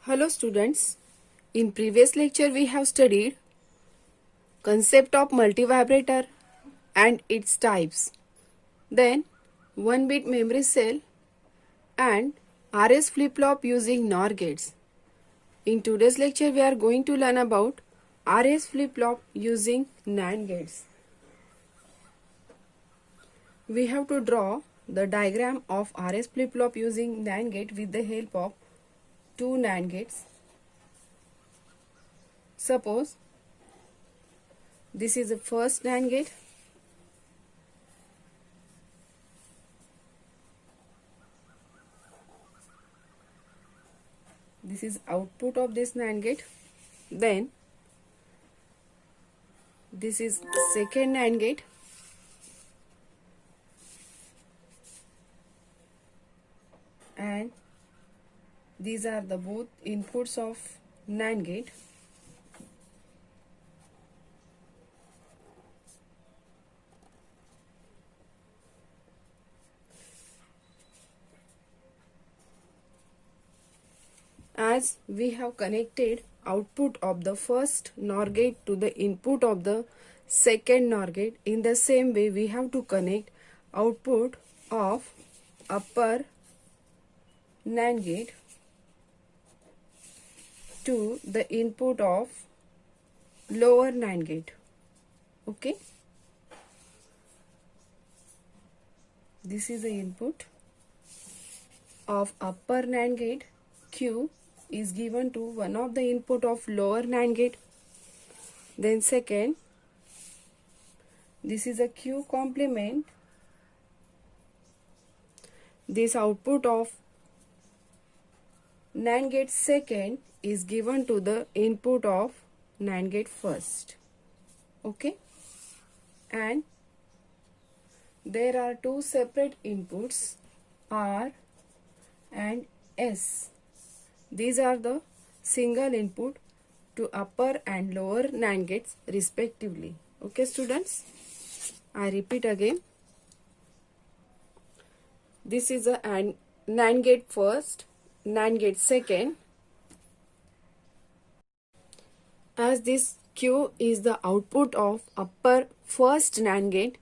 Hello students, in previous lecture we have studied concept of multivibrator and its types, then 1-bit memory cell and RS flip-flop using NOR gates. In today's lecture we are going to learn about RS flip-flop using NAND gates. We have to draw the diagram of RS flip-flop using NAND gate with the help of two NAND gates. Suppose this is the first NAND gate. This is output of this NAND gate. Then this is second NAND gate. And these are the both inputs of NAND gate. As we have connected output of the first NOR gate to the input of the second NOR gate, in the same way we have to connect output of upper NAND gate to the input of lower NAND gate. Okay, this is the input of upper NAND gate. Q is given to one of the input of lower NAND gate. Then second, this is a Q complement. This output of NAND gate second is given to the input of NAND gate first. Okay, and there are two separate inputs, R and S. These are the single input to upper and lower NAND gates respectively. Okay students, I repeat again. This is a NAND gate first, NAND gate second. As this Q is the output of upper first NAND gate,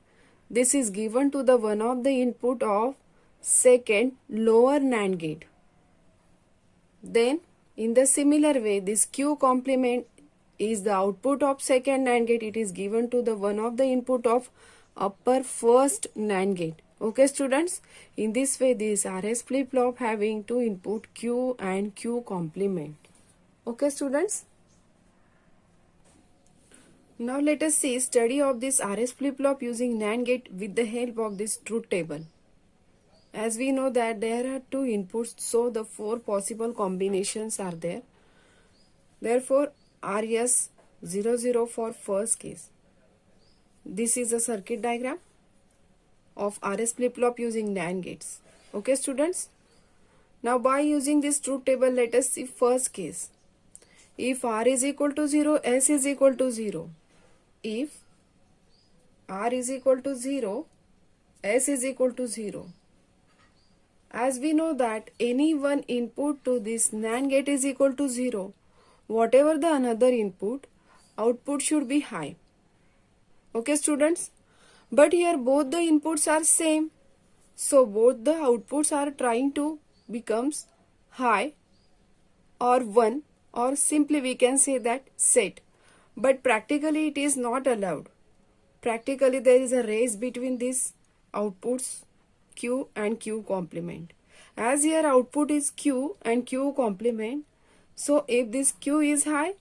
this is given to the one of the input of second lower NAND gate. Then in the similar way, this Q complement is the output of second NAND gate. It is given to the one of the input of upper first NAND gate. Okay students, in this way this RS flip-flop having two input Q and Q complement. Okay students, now let us see study of this RS flip-flop using NAND gate with the help of this truth table. As we know that there are two inputs, so the four possible combinations are there. Therefore, RS00 for first case. This is a circuit diagram of RS flip-flop using NAND gates. Okay students? Now by using this truth table, let us see first case. If R is equal to 0, S is equal to 0. If R is equal to 0, S is equal to 0. As we know that any one input to this NAND gate is equal to 0, whatever the another input, output should be high. Okay students? But here both the inputs are same. So both the outputs are trying to becomes high or 1, or simply we can say that set. But practically it is not allowed. Practically there is a race between these outputs Q and Q complement. As here output is Q and Q complement, so if this Q is high,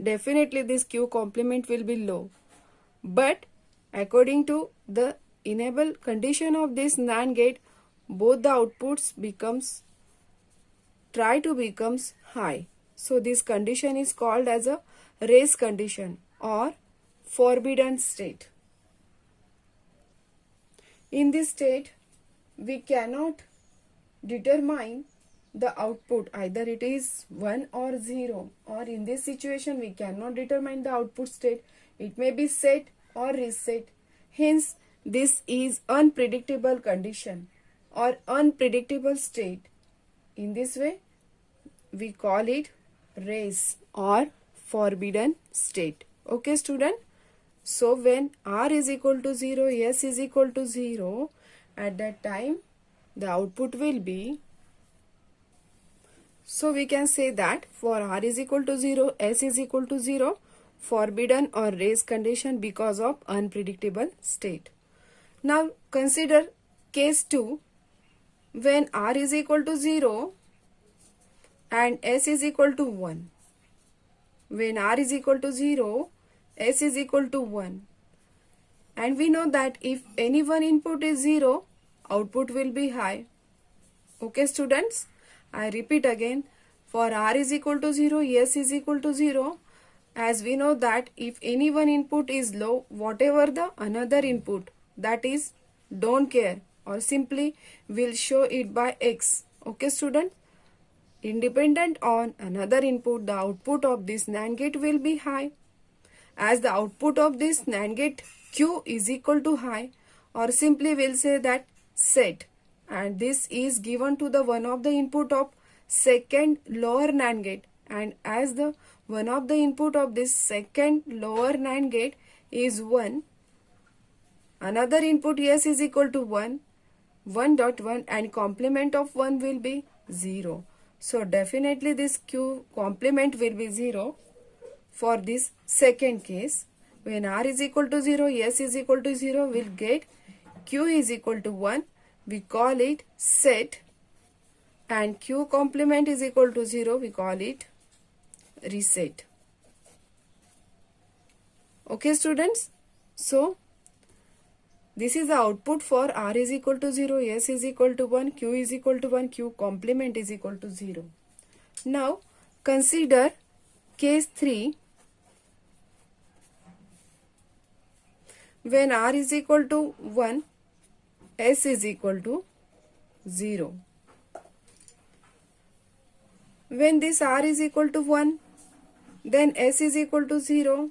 definitely this Q complement will be low. But according to the enable condition of this NAND gate, both the outputs try to becomes high. So this condition is called as a race condition or forbidden state. In this state, we cannot determine the output, either it is 1 or 0, or in this situation we cannot determine the output state. It may be set or reset. Hence, this is unpredictable condition or unpredictable state. In this way, we call it race or forbidden state. Okay, student? So when R is equal to 0, S is equal to 0, at that time the output will be, so we can say that for R is equal to 0, S is equal to 0, forbidden or race condition because of unpredictable state. Now consider case 2, when R is equal to 0 and S is equal to 1. When R is equal to 0, S is equal to 1. And we know that if any one input is 0, output will be high. Okay, students? I repeat again. For R is equal to 0, S is equal to 0. As we know that if any one input is low, whatever the another input, that is, don't care, or simply will show it by X. Okay, student? Independent on another input, the output of this NAND gate will be high. As the output of this NAND gate Q is equal to high, or simply we'll say that set, and this is given to the one of the input of second lower NAND gate, and as the one of the input of this second lower NAND gate is 1, another input S is equal to 1, 1.1, and complement of 1 will be 0. So definitely this Q complement will be 0 for this second case. When R is equal to 0, S is equal to 0, we'll get Q is equal to 1. We call it set, and Q complement is equal to 0. We call it reset. Okay, students? So this is the output for R is equal to 0, S is equal to 1, Q is equal to 1, Q complement is equal to 0. Now consider case 3, when R is equal to 1, S is equal to 0. When this R is equal to 1, then S is equal to 0.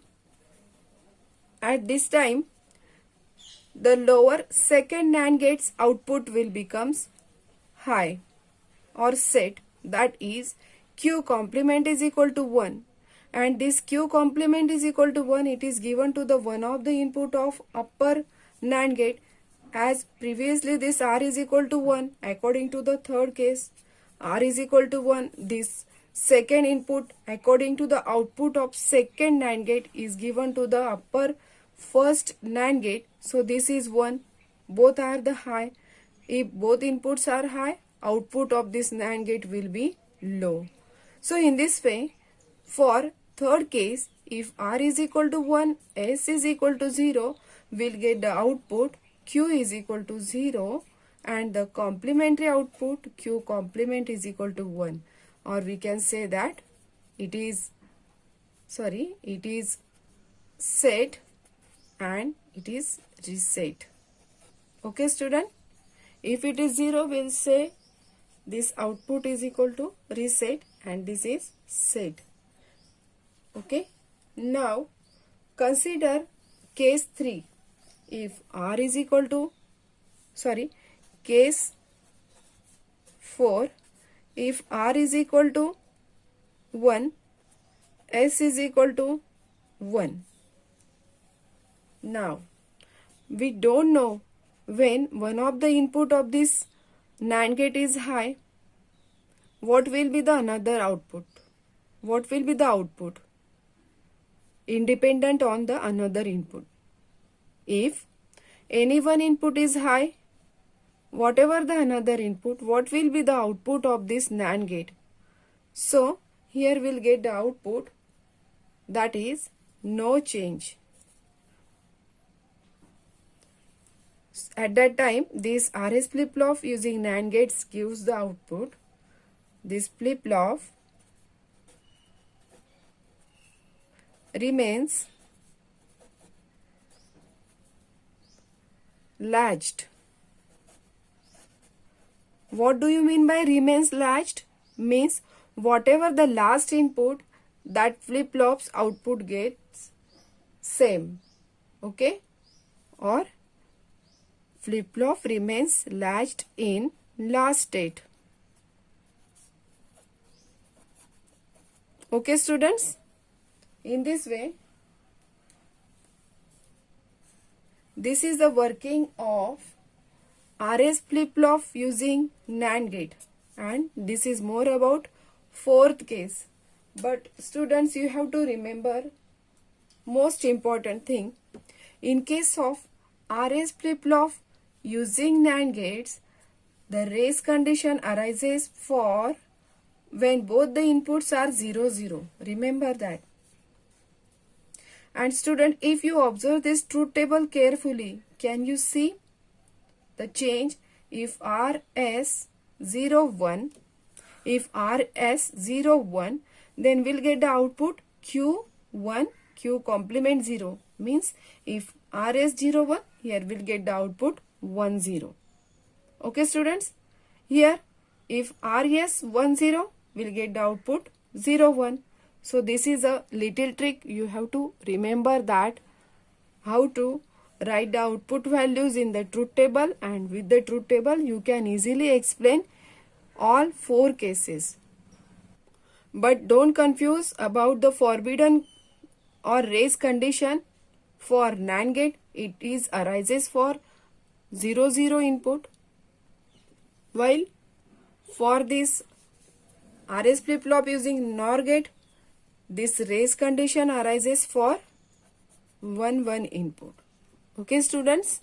At this time, the lower second NAND gate's output will becomes high or set, that is Q complement is equal to 1, and this Q complement is equal to 1, it is given to the one of the input of upper NAND gate. As previously this R is equal to 1, according to the third case, R is equal to 1, this second input according to the output of second NAND gate is given to the upper first NAND gate. So this is 1, both are the high. If both inputs are high, output of this NAND gate will be low. So in this way, for third case, if R is equal to 1, S is equal to 0, we'll get the output Q is equal to 0, and the complementary output Q complement is equal to 1. Or we can say that it is set and it is reset. Okay, student? If it is 0, we'll say this output is equal to reset and this is set. Okay. Now consider case 3. If R is equal to, case 4, if R is equal to 1, S is equal to 1. Now, we don't know when one of the input of this NAND gate is high, what will be the another output? What will be the output? Independent on the another input. If any one input is high, whatever the another input, what will be the output of this NAND gate? So, here we'll get the output, that is no change. At that time, this RS flip-flop using NAND gates gives the output. This flip-flop remains latched. What do you mean by remains latched? Means whatever the last input, that flip-flop's output gets same. Okay? Or flip-flop remains latched in last state. Okay students, in this way this is the working of RS flip-flop using NAND gate, and this is more about fourth case. But students, you have to remember most important thing. In case of RS flip-flop using NAND gates, the race condition arises for when both the inputs are 0 0. Remember that. And student, if you observe this truth table carefully, can you see the change? If RS01, if RS01, then we'll get the output Q1, Q complement 0. Means if RS01, here we'll get the output 1 0. Okay students, here if RS10, we'll get the output 0 1. So this is a little trick. You have to remember that how to write the output values in the truth table, and with the truth table you can easily explain all four cases. But don't confuse about the forbidden or race condition for NAND gate. It is arises for 0 0 input, while for this RS flip-flop using NOR gate, this race condition arises for 1 1 input. Okay students,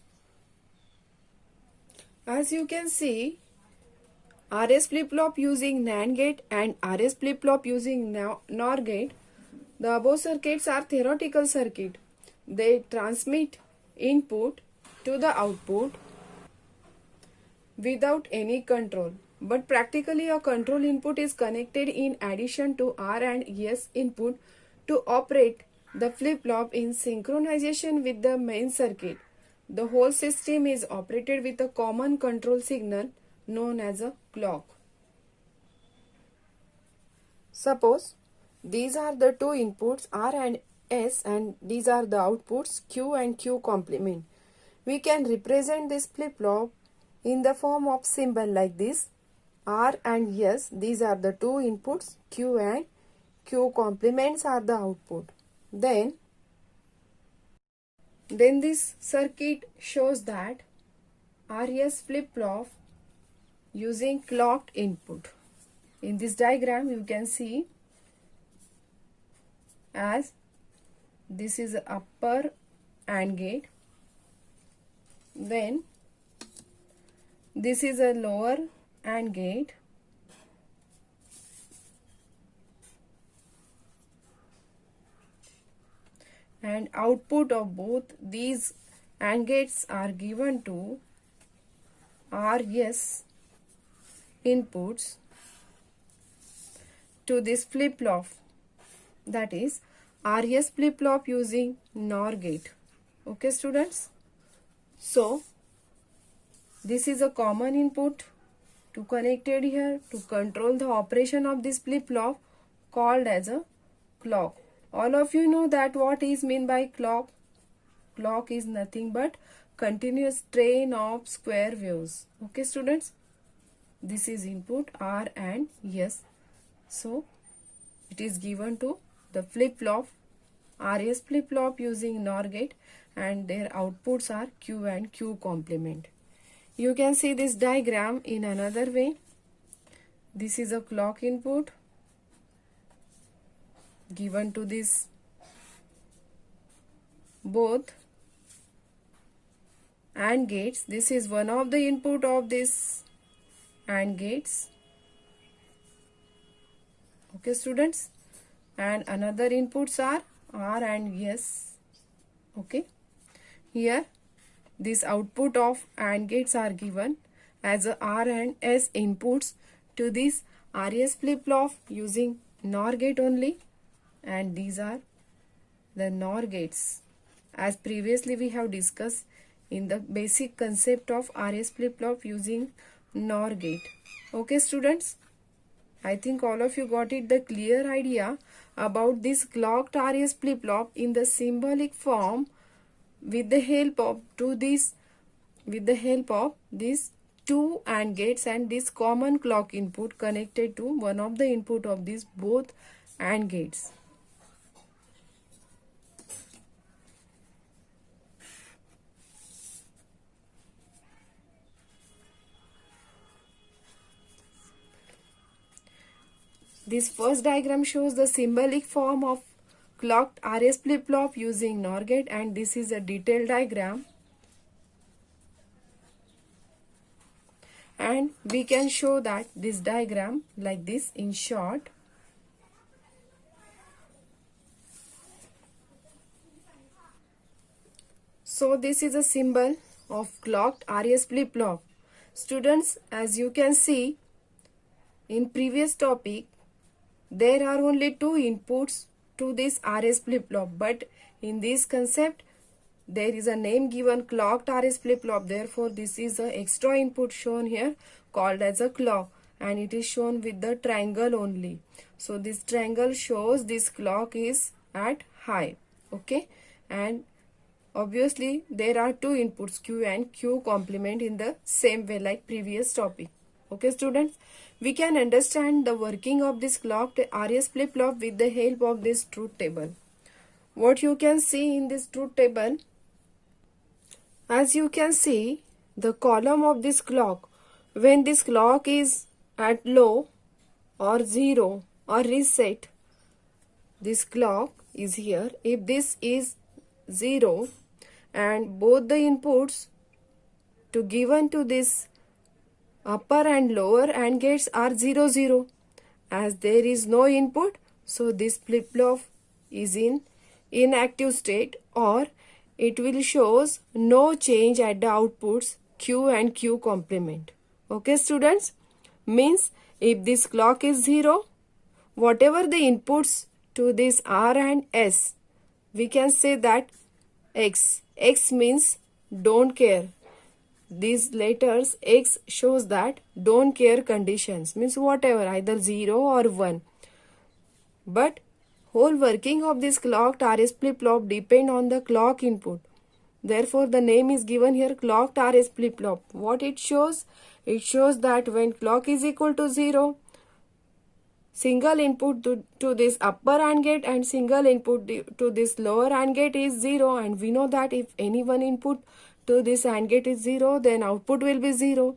as you can see, RS flip-flop using NAND gate and RS flip-flop using NOR gate, the above circuits are theoretical circuit. They transmit input to the output without any control. But practically a control input is connected in addition to R and S input to operate the flip-flop in synchronization with the main circuit. The whole system is operated with a common control signal known as a clock. Suppose these are the two inputs R and S, and these are the outputs Q and Q complement. We can represent this flip-flop in the form of symbol like this. R and S, these are the two inputs, Q and Q complements are the output. Then this circuit shows that RS flip-flop using clocked input. In this diagram you can see as this is the upper AND gate, then this is a lower AND gate, and output of both these AND gates are given to RS inputs to this flip-flop, that is RS flip-flop using NOR gate. Okay students, so this is a common input to connected here to control the operation of this flip-flop called as a clock. All of you know that what is meant by clock. Clock is nothing but continuous train of square waves. Okay students, this is input R and S. So it is given to the flip-flop, RS flip-flop using NOR gate, and their outputs are Q and Q complement. You can see this diagram in another way. This is a clock input given to this both AND gates. This is one of the input of this AND gates. Okay students, and another inputs are R and S. Okay, here this output of AND gates are given as a R and S inputs to this RS flip-flop using NOR gate only, and these are the NOR gates as previously we have discussed in the basic concept of RS flip-flop using NOR gate. Okay students, I think all of you got it, the clear idea about this clocked RS flip-flop in the symbolic form with the help of these two AND gates and this common clock input connected to one of the input of these both AND gates. This first diagram shows the symbolic form of clocked RS flip-flop using NOR gate, and this is a detailed diagram. And we can show that this diagram like this in short. So this is a symbol of clocked RS flip-flop. Students, as you can see in previous topic, there are only two inputs to this RS flip-flop, but in this concept there is a name given clocked RS flip-flop. Therefore this is a extra input shown here called as a clock, and it is shown with the triangle only. So this triangle shows this clock is at high. Okay, and obviously there are two inputs Q and Q complement in the same way like previous topic. Okay students, we can understand the working of this clocked RS flip-flop with the help of this truth table. What you can see in this truth table, as you can see the column of this clock, when this clock is at low or 0 or reset, this clock is here. If this is 0 and both the inputs to given to this upper and lower AND gates are 0 0, as there is no input, so this flip-flop is in inactive state, or it will shows no change at the outputs Q and Q complement. Okay students, means if this clock is 0, whatever the inputs to this R and S, we can say that X means don't care. These letters X shows that don't care conditions, means whatever, either 0 or 1. But whole working of this clocked RS flip-flop depend on the clock input. Therefore the name is given here clocked RS flip-flop. What it shows? It shows that when clock is equal to 0, single input to this upper AND gate and single input to this lower AND gate is 0, and we know that if any one input to this AND gate is 0, then output will be 0.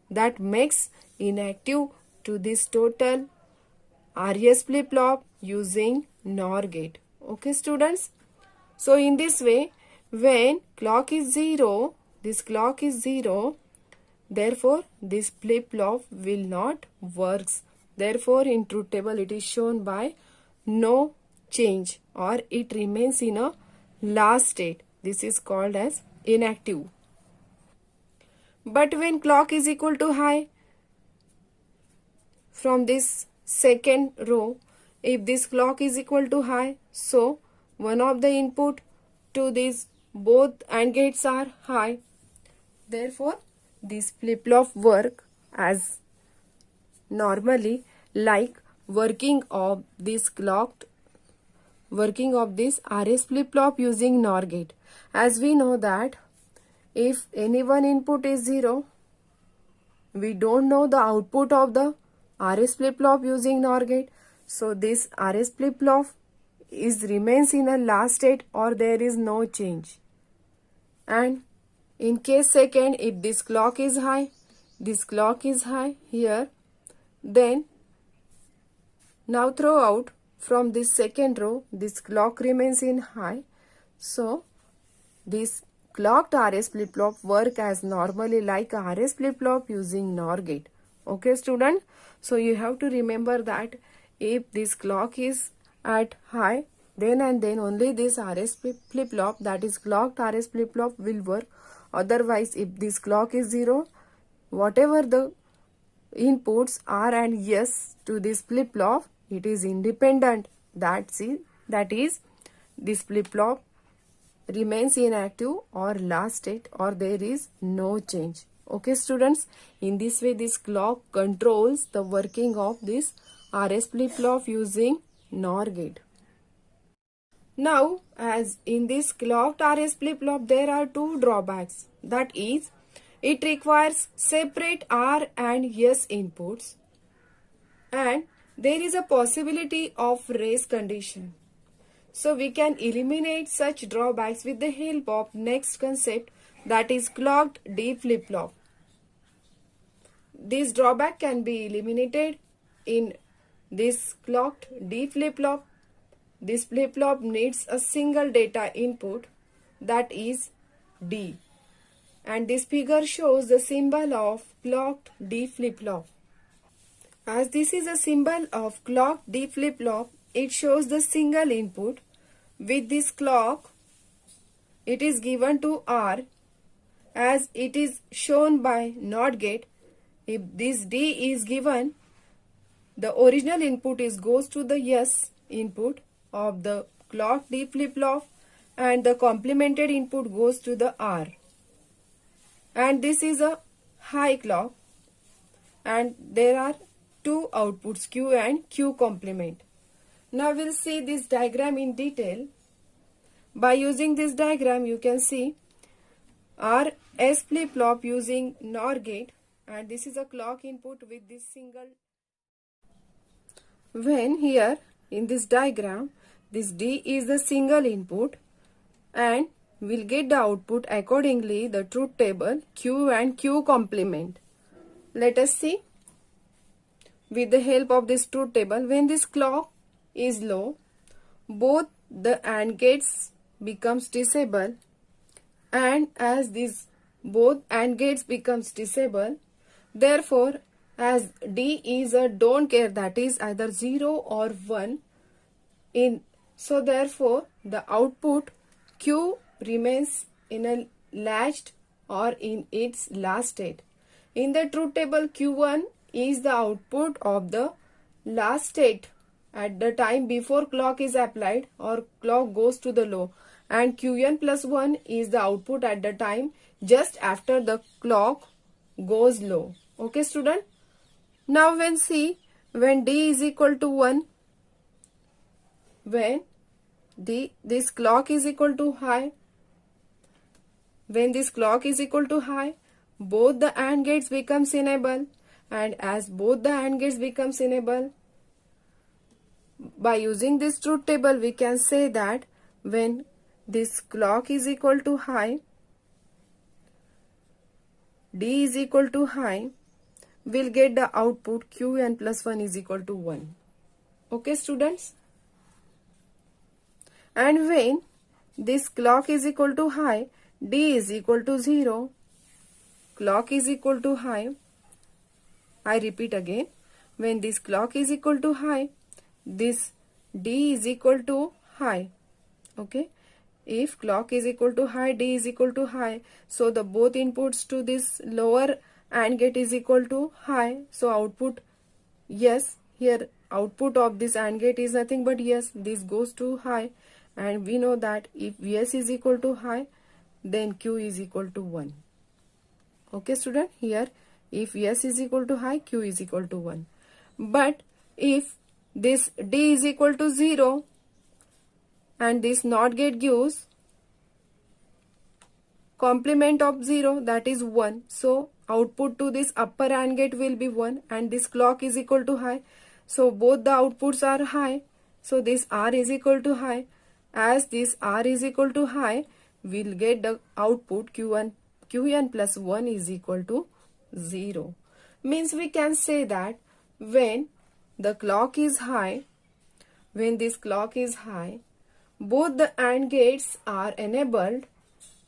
That makes inactive to this total RS flip-flop using NOR gate. Okay students, so in this way when clock is 0, this clock is 0, therefore this flip-flop will not works. Therefore in truth table it is shown by no change, or it remains in a last state. This is called as inactive. But when clock is equal to high, from this second row, if this clock is equal to high, so one of the input to these both AND gates are high. Therefore this flip-flop work as normally like working of this RS flip-flop using NOR gate. As we know that if any one input is 0, we don't know the output of the RS flip-flop using NOR gate. So this RS flip-flop remains in a last state, or there is no change. And in case second, if this clock is high here, then now throughout from this second row, this clock remains in high. So this clocked RS flip-flop work as normally like a RS flip-flop using NOR gate. Okay student, so you have to remember that if this clock is at high, then and then only this RS flip-flop, that is clocked RS flip-flop, will work. Otherwise if this clock is 0, whatever the inputs R and S to this flip-flop, it is independent. That is this flip-flop remains inactive or last state, or there is no change. Okay students, in this way this clock controls the working of this RS flip-flop using NOR gate. Now as in this clocked RS flip-flop there are two drawbacks, that is it requires separate R and S inputs, and there is a possibility of race condition. So we can eliminate such drawbacks with the help of next concept, that is clocked D flip-flop. This drawback can be eliminated in this clocked D flip-flop. This flip-flop needs a single data input, that is D. And this figure shows the symbol of clocked D flip-flop. As this is a symbol of clocked D flip-flop, it shows the single input. With this clock, it is given to R, as it is shown by NOT gate. If this D is given, the original input goes to the yes input of the clock D flip-flop, and the complemented input goes to the R. And this is a high clock, and there are two outputs, Q and Q complement. Now we'll see this diagram in detail. By using this diagram, you can see our S flip-flop using NOR gate, and this is a clock input with this single. When here in this diagram, this D is the single input, and we'll get the output accordingly, the truth table Q and Q complement. Let us see. With the help of this truth table, when this clock is low, both the AND gates becomes disabled, and as this both AND gates becomes disabled, therefore as D is a don't care, that is either 0 or 1 in, so therefore the output Q remains in a latched or in its last state. In the truth table, Q1 is the output of the last state at the time before clock is applied or clock goes to the low, and Qn plus 1 is the output at the time just after the clock goes low. Okay student? Now when D is equal to 1, when this clock is equal to high, when this clock is equal to high, both the AND gates becomes enable, and as both the AND gates becomes enable, by using this truth table we can say that when this clock is equal to high, D is equal to high, we'll get the output Qn plus 1 is equal to 1. Okay students? And when this clock is equal to high, D is equal to 0, clock is equal to high. I repeat again, when this clock is equal to high, this D is equal to high. Okay? If clock is equal to high, D is equal to high, so the both inputs to this lower AND gate is equal to high. So output, yes, here output of this AND gate is nothing but yes, this goes to high, and we know that if yes is equal to high, then Q is equal to 1. Okay student? Here if yes is equal to high, Q is equal to 1. But if this D is equal to 0 and this NOT gate gives complement of 0, that is 1, so output to this upper AND gate will be 1, and this clock is equal to high, so both the outputs are high, so this R is equal to high. As this R is equal to high, we'll get the output Qn plus 1 is equal to 0. Means we can say that when the clock is high, when this clock is high, both the AND gates are enabled,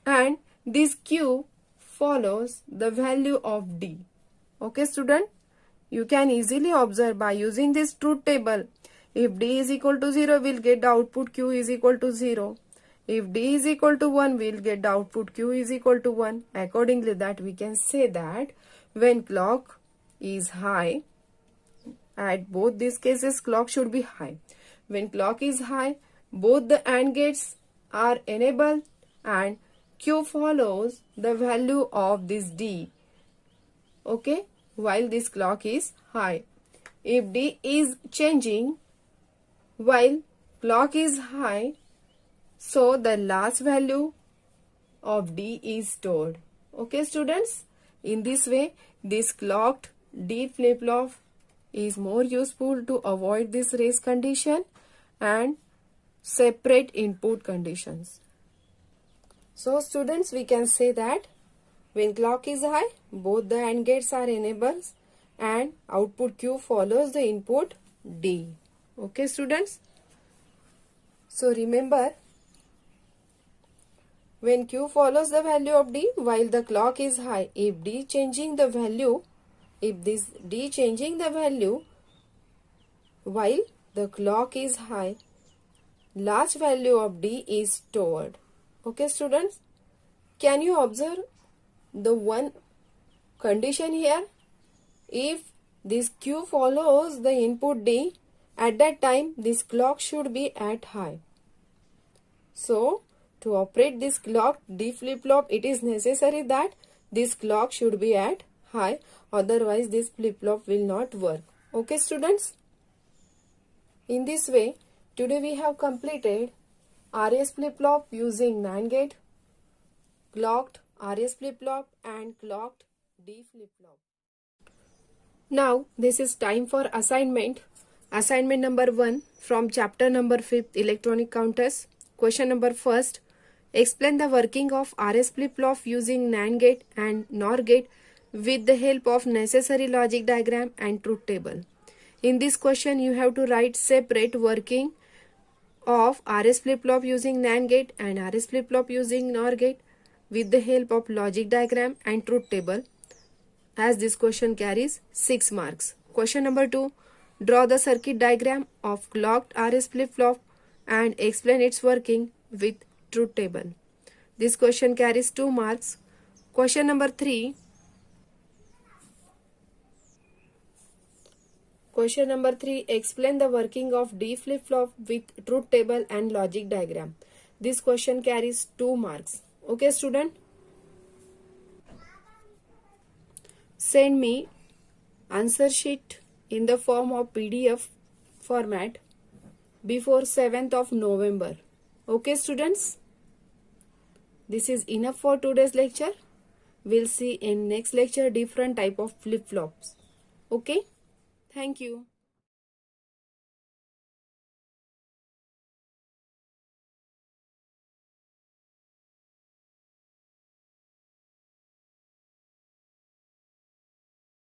and this Q follows the value of D. Okay student? You can easily observe by using this truth table. If D is equal to 0, we'll get the output Q is equal to 0. If D is equal to 1, we'll get the output Q is equal to 1. Accordingly, that we can say that when clock is high, at both these cases clock should be high. When clock is high, both the AND gates are enabled, and Q follows the value of this D. Okay, while this clock is high. If D is changing while clock is high, so the last value of D is stored. Okay students? In this way, this clocked D flip-flop is more useful to avoid this race condition and separate input conditions. So students, we can say that when clock is high, both the AND gates are enabled and output Q follows the input D. Okay students? So remember, when Q follows the value of D while the clock is high, if this D changing the value while the clock is high, large value of D is stored. Okay students? Can you observe the one condition here? If this Q follows the input D, at that time this clock should be at high. So to operate this clock D flip-flop, it is necessary that this clock should be at high, otherwise this flip-flop will not work. Okay students? In this way, today we have completed RS flip-flop using NAND gate, clocked RS flip-flop and clocked D flip-flop. Now this is time for assignment. Assignment number 1 from chapter number 5 electronic counters. Question number 1. Explain the working of RS flip-flop using NAND gate and NOR gate with the help of necessary logic diagram and truth table. In this question you have to write separate working of RS flip-flop using NAND gate and RS flip-flop using NOR gate with the help of logic diagram and truth table, as this question carries 6 marks. Question number 2. Draw the circuit diagram of clocked RS flip-flop and explain its working with truth table. This question carries 2 marks. Question number 3. Question number 3. Explain the working of D flip-flop with truth table and logic diagram. This question carries 2 marks. Okay student? Send me answer sheet in the form of PDF format before 7th of November. Okay students? This is enough for today's lecture. We'll see in next lecture different type of flip-flops. Okay? Thank you.